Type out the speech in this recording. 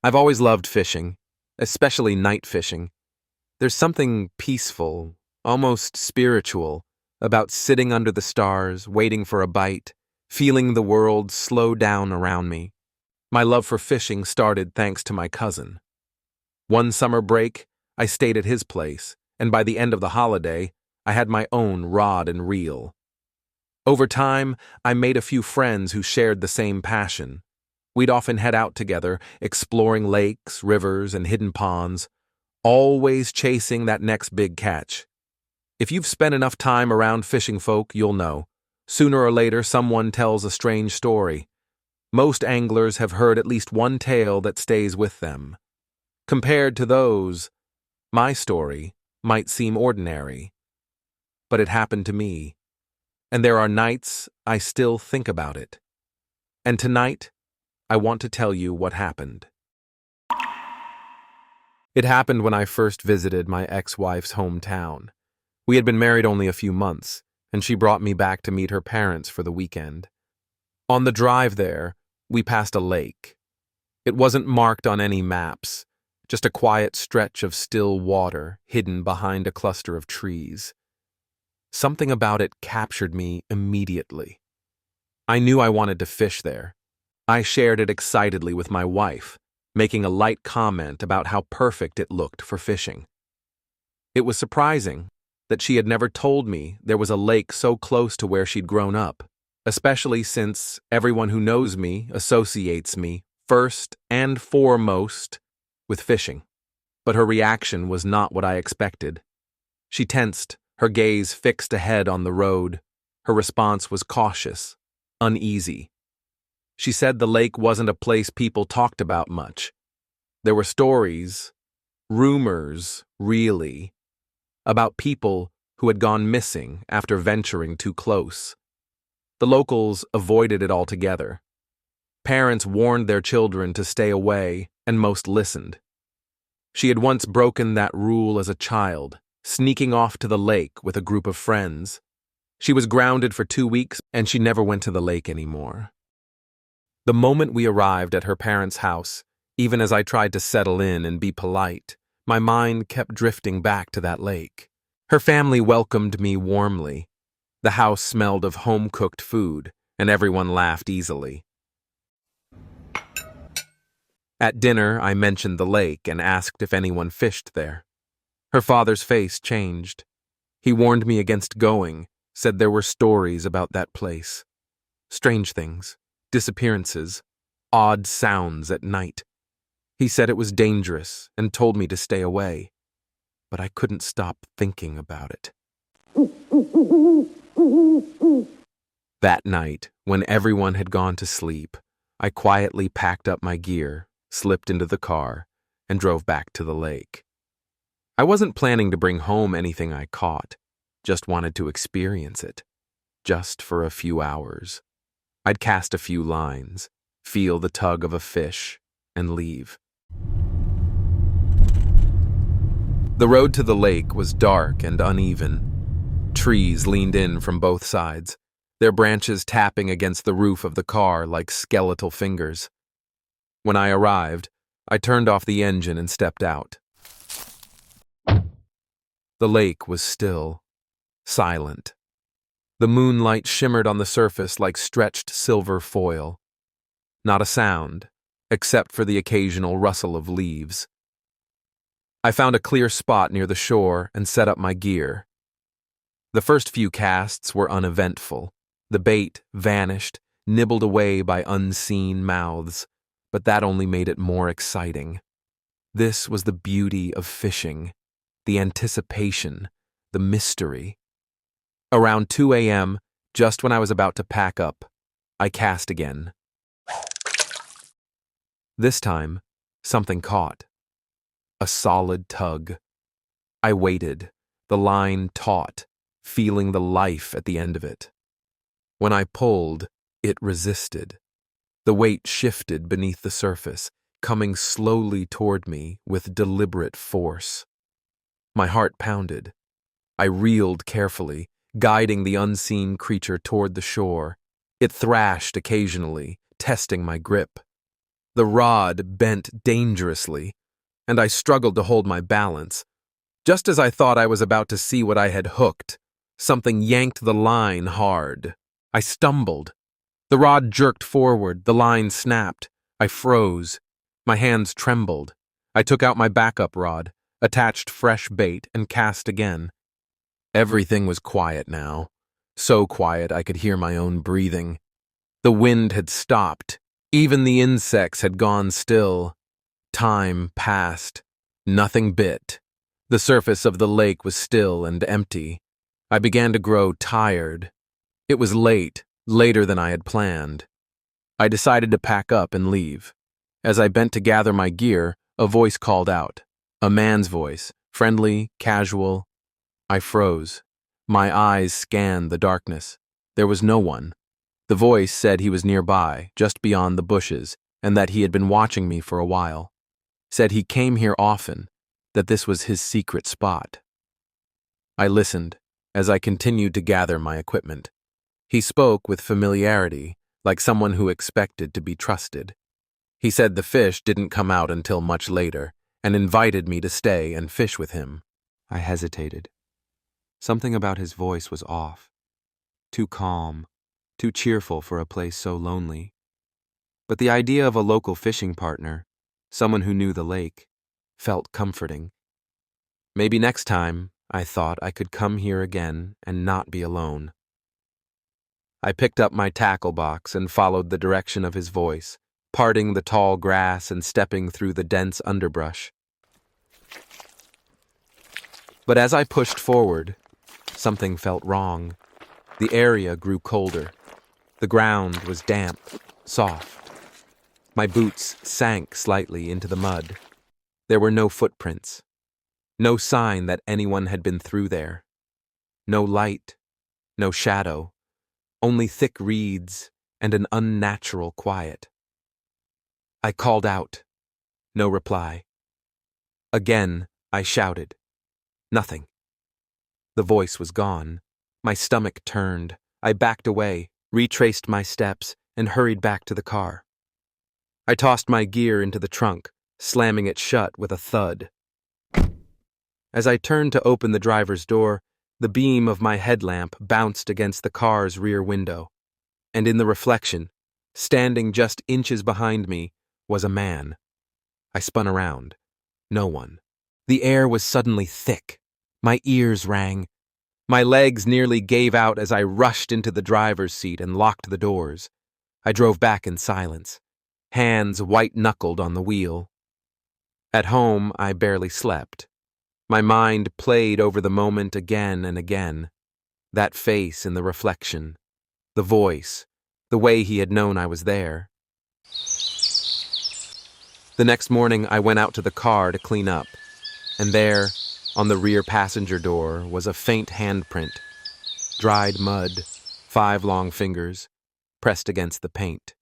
I've always loved fishing, especially night fishing. There's something peaceful, almost spiritual, about sitting under the stars, waiting for a bite, feeling the world slow down around me. My love for fishing started thanks to my cousin. One summer break, I stayed at his place, and by the end of the holiday, I had my own rod and reel. Over time, I made a few friends who shared the same passion. We'd often head out together, exploring lakes, rivers, and hidden ponds, always chasing that next big catch. If you've spent enough time around fishing folk, you'll know. Sooner or later, someone tells a strange story. Most anglers have heard at least one tale that stays with them. Compared to those, my story might seem ordinary. But it happened to me, and there are nights I still think about it. And tonight, I want to tell you what happened. It happened when I first visited my ex-wife's hometown. We had been married only a few months, and she brought me back to meet her parents for the weekend. On the drive there, we passed a lake. It wasn't marked on any maps, just a quiet stretch of still water hidden behind a cluster of trees. Something about it captured me immediately. I knew I wanted to fish there. I shared it excitedly with my wife, making a light comment about how perfect it looked for fishing. It was surprising that she had never told me there was a lake so close to where she'd grown up, especially since everyone who knows me associates me, first and foremost, with fishing. But her reaction was not what I expected. She tensed, her gaze fixed ahead on the road. Her response was cautious, uneasy. She said the lake wasn't a place people talked about much. There were stories, rumors, really, about people who had gone missing after venturing too close. The locals avoided it altogether. Parents warned their children to stay away, and most listened. She had once broken that rule as a child, sneaking off to the lake with a group of friends. She was grounded for 2 weeks, and she never went to the lake anymore. The moment we arrived at her parents' house, even as I tried to settle in and be polite, my mind kept drifting back to that lake. Her family welcomed me warmly. The house smelled of home-cooked food, and everyone laughed easily. At dinner, I mentioned the lake and asked if anyone fished there. Her father's face changed. He warned me against going, said there were stories about that place. Strange things. Disappearances, odd sounds at night. He said it was dangerous and told me to stay away, but I couldn't stop thinking about it. That night, when everyone had gone to sleep, I quietly packed up my gear, slipped into the car, and drove back to the lake. I wasn't planning to bring home anything I caught, just wanted to experience it, just for a few hours. I'd cast a few lines, feel the tug of a fish, and leave. The road to the lake was dark and uneven. Trees leaned in from both sides, their branches tapping against the roof of the car like skeletal fingers. When I arrived, I turned off the engine and stepped out. The lake was still, silent. The moonlight shimmered on the surface like stretched silver foil. Not a sound, except for the occasional rustle of leaves. I found a clear spot near the shore and set up my gear. The first few casts were uneventful. The bait vanished, nibbled away by unseen mouths, but that only made it more exciting. This was the beauty of fishing, the anticipation, the mystery. Around 2 a.m., just when I was about to pack up, I cast again. This time, something caught. A solid tug. I waited, the line taut, feeling the life at the end of it. When I pulled, it resisted. The weight shifted beneath the surface, coming slowly toward me with deliberate force. My heart pounded. I reeled carefully, guiding the unseen creature toward the shore. It thrashed occasionally, testing my grip. The rod bent dangerously, and I struggled to hold my balance. Just as I thought I was about to see what I had hooked, something yanked the line hard. I stumbled. The rod jerked forward, the line snapped. I froze. My hands trembled. I took out my backup rod, attached fresh bait, and cast again. Everything was quiet now. So quiet I could hear my own breathing. The wind had stopped. Even the insects had gone still. Time passed. Nothing bit. The surface of the lake was still and empty. I began to grow tired. It was late, later than I had planned. I decided to pack up and leave. As I bent to gather my gear, a voice called out. A man's voice, friendly, casual. I froze. My eyes scanned the darkness. There was no one. The voice said he was nearby, just beyond the bushes, and that he had been watching me for a while. Said he came here often, that this was his secret spot. I listened, as I continued to gather my equipment. He spoke with familiarity, like someone who expected to be trusted. He said the fish didn't come out until much later, and invited me to stay and fish with him. I hesitated. Something about his voice was off. Too calm, too cheerful for a place so lonely. But the idea of a local fishing partner, someone who knew the lake, felt comforting. Maybe next time, I thought, I could come here again and not be alone. I picked up my tackle box and followed the direction of his voice, parting the tall grass and stepping through the dense underbrush. But as I pushed forward, something felt wrong. The area grew colder. The ground was damp, soft. My boots sank slightly into the mud. There were no footprints. No sign that anyone had been through there. No light, no shadow, only thick reeds and an unnatural quiet. I called out. No reply. Again, I shouted. Nothing. The voice was gone. My stomach turned. I backed away, retraced my steps, and hurried back to the car. I tossed my gear into the trunk, slamming it shut with a thud. As I turned to open the driver's door, the beam of my headlamp bounced against the car's rear window, and in the reflection, standing just inches behind me, was a man. I spun around. No one. The air was suddenly thick. My ears rang. My legs nearly gave out as I rushed into the driver's seat and locked the doors. I drove back in silence, hands white-knuckled on the wheel. At home, I barely slept. My mind played over the moment again and again. That face in the reflection, the voice, the way he had known I was there. The next morning, I went out to the car to clean up, and there, on the rear passenger door, was a faint handprint. Dried mud, 5 long fingers, pressed against the paint.